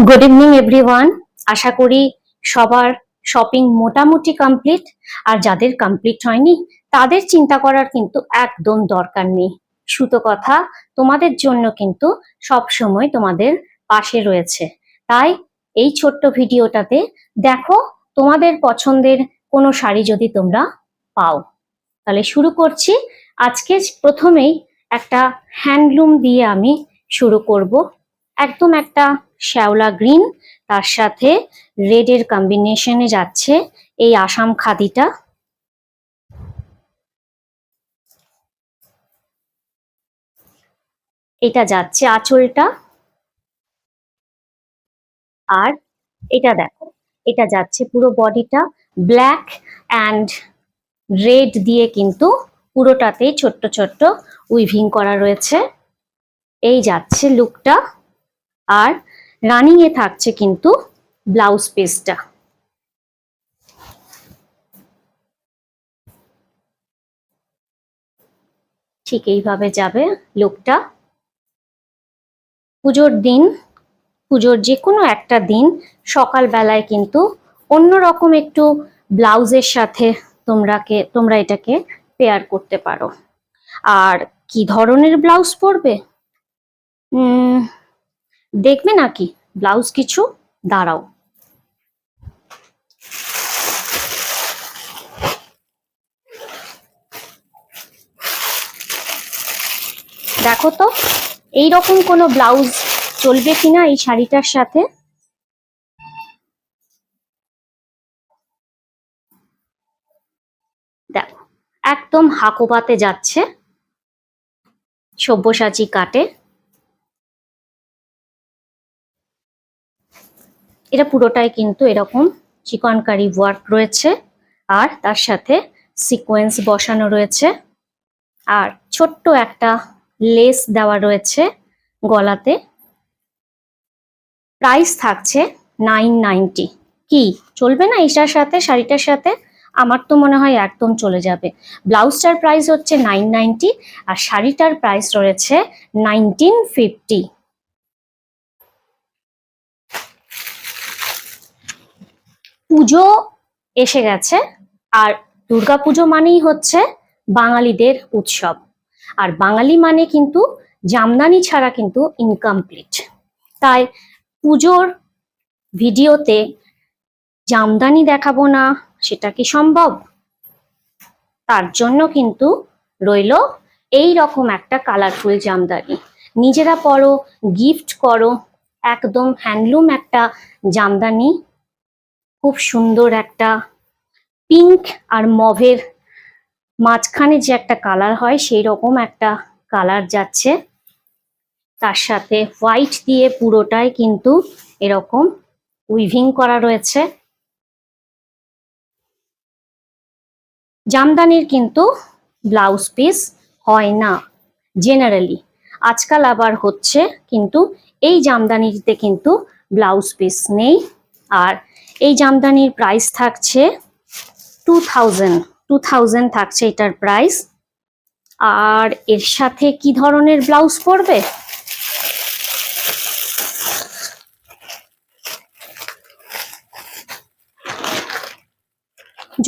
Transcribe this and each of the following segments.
Good evening everyone. আশা করি সবার shopping মোটামুটি কমপ্লিট। আর যাদের কমপ্লিট হয়নি তাদের চিন্তা করার কিন্তু একদম দরকার নেই। সুতো কথা তোমাদের জন্য কিন্তু সব সময় তোমাদের পাশে রয়েছে। তাই এই ছোট্ট ভিডিওটাতে দেখো তোমাদের পছন্দের কোনো শাড়ি যদি তোমরা পাও। তাহলে শুরু করছি। আজকে প্রথমেই একটা হ্যান্ডলুম দিয়ে আমি শুরু করব। একদম একটা শ্যাওলা গ্রিন, তার সাথে রেডের কম্বিনেশনে যাচ্ছে এই আসাম খাদিটা। এটা যাচ্ছে আঁচলটা, আর এটা দেখো এটা যাচ্ছে পুরো বডিটা ব্ল্যাক অ্যান্ড রেড দিয়ে, কিন্তু পুরোটাতেই ছোট্ট ছোট্ট উইভিং করা রয়েছে। এই যাচ্ছে লুকটা, আর রানিং এ থাকছে কিন্তু ব্লাউজ পিসটা। ঠিক এইভাবে যাবে লুকটা। পুজোর দিন, পুজোর যে কোনো একটা দিন সকালবেলায় কিন্তু অন্যরকম একটু ব্লাউজের সাথে তোমরা এটাকে পেয়ার করতে পারো। আর কি ধরনের ব্লাউজ পরবে দেখবে নাকি ব্লাউজ কিছু? দাঁড়াও, দেখো তো এইরকম কোনো ব্লাউজ চলবে কিনা এই শাড়িটার সাথে। দেখো একদম হাকোবাতে যাচ্ছে, সব্যসাচী কাটে। এটা পুরোটাই কিন্তু এরকম চিকনকারি ওয়ার্ক রয়েছে, আর তার সাথে সিকোয়েন্স বসানো রয়েছে, আর ছোট্ট একটা লেস দেওয়া রয়েছে গলাতে। প্রাইস থাকছে 990। কি চলবে না এটার সাথে, শাড়িটার সাথে? আমার তো মনে হয় একদম চলে যাবে। ব্লাউজটার প্রাইস হচ্ছে 990, আর শাড়িটার প্রাইস রয়েছে 1950। পুজো এসে গেছে, আর দুর্গাপুজো মানেই হচ্ছে বাঙালিদের উৎসব। আর বাঙালি মানে কিন্তু জামদানি ছাড়া কিন্তু ইনকমপ্লিট। তাই পুজোর ভিডিওতে জামদানি দেখাবো না, সেটা কি সম্ভব? তার জন্য কিন্তু রইলো এই রকম একটা কালারফুল জামদানি। নিজেরা পরো, গিফট করো। একদম হ্যান্ডলুম একটা জামদানি, খুব সুন্দর একটা পিঙ্ক আর মভের মাঝখানে যে একটা কালার হয় সেই রকম একটা কালার যাচ্ছে। তার সাথে হোয়াইট দিয়ে পুরোটাই কিন্তু এরকম উইভিং করা রয়েছে। জামদানির কিন্তু ব্লাউজ পিস হয় না জেনারেলি, আজকাল আবার হচ্ছে, কিন্তু এই জামদানিতে কিন্তু ব্লাউজ পিস নেই। আর এই জামদানির প্রাইস থাকছে 2000 থাকছে এটার প্রাইস। আর এর সাথে কি ধরনের ব্লাউজ পরবে?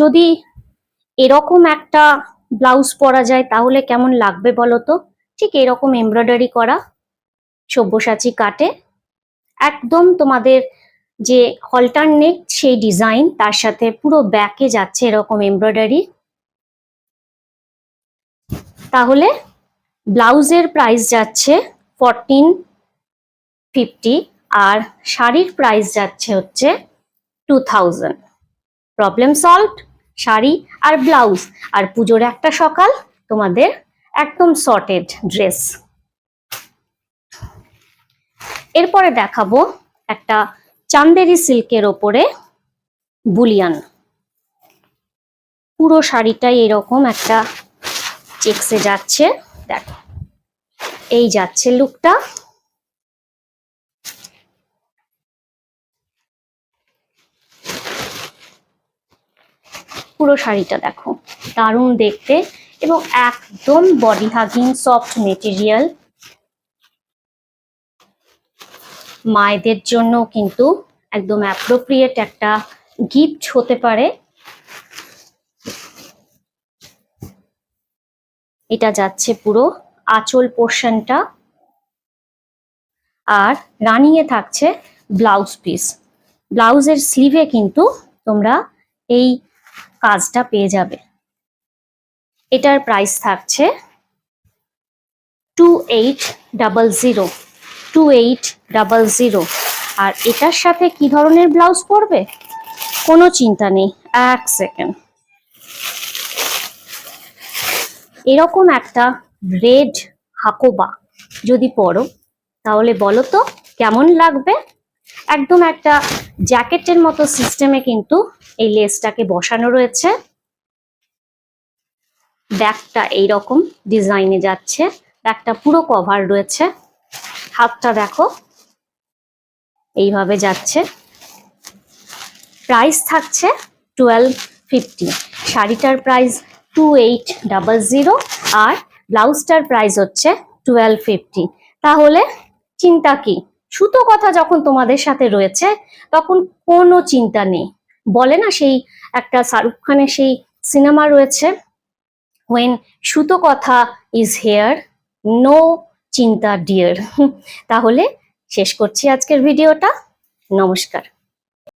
যদি এরকম একটা ব্লাউজ পরা যায় তাহলে কেমন লাগবে বলো তো? ঠিক এরকম এমব্রয়ডারি করা, সব্যসাচী কাটে, একদম তোমাদের যে হলটার নেক সেই ডিজাইন, তার সাথে পুরো ব্যাকে যাচ্ছে এরকম এমব্রয়ডারি। তাহলে ব্লাউজের প্রাইস যাচ্ছে 1450, আর শাড়ির প্রাইস যাচ্ছে হচ্ছে 2000। Problem solved. শাড়ি আর ব্লাউজ, আর পুজোর একটা সকাল, তোমাদের একদম সর্টেড ড্রেস। এরপরে দেখাবো একটা চান্দেরি সিল্কের ওপরে বুলিয়ান। পুরো শাড়িটাই এরকম একটা চেকসে যাচ্ছে। দেখো এই যাচ্ছে লুকটা। পুরো শাড়িটা দেখো দারুণ দেখতে, এবং একদম বডি হাগিং সফট মেটেরিয়াল। মায়েদের জন্য কিন্তু একদম অ্যাপ্রোপ্রিয়েট একটা গিফট হতে পারে। এটা যাচ্ছে পুরো আঁচল পোর্শনটা, আর রানিং এ থাকছে ব্লাউজ পিস। ব্লাউজের স্লিভে কিন্তু তোমরা এই কাজটা পেয়ে যাবে। এটার প্রাইস থাকছে 2800, 2800। আর এটার সাথে কি ধরনের ব্লাউজ পরবে কোনো চিন্তা নেই, এক সেকেন্ড। এরকম একটা রেড হাকোবা যদি পরো তাহলে বলো তো কেমন লাগবে। একদম একটা জ্যাকেটের মতো সিস্টেমে কিন্তু এই লেসটাকে বসানো রয়েছে। ব্যাকটা এইরকম ডিজাইনে যাচ্ছে, ব্যাকটা পুরো কভার রয়েছে। হাতটা দেখো এইভাবে যাচ্ছে। প্রাইস থাকছে 1250। শাড়িটার প্রাইস 2800 আর ব্লাউজটার প্রাইস হচ্ছে 1250। তাহলে চিন্তা কি, সুতো কথা যখন তোমাদের সাথে রয়েছে তখন কোনো চিন্তা নেই। বলে না সেই একটা শাহরুখ খানের সেই সিনেমা রয়েছে, when সুতো কথা ইজ হেয়ার নো চিন্তা ডিয়ার। তাহলে শেষ করছি আজকের ভিডিওটা। নমস্কার।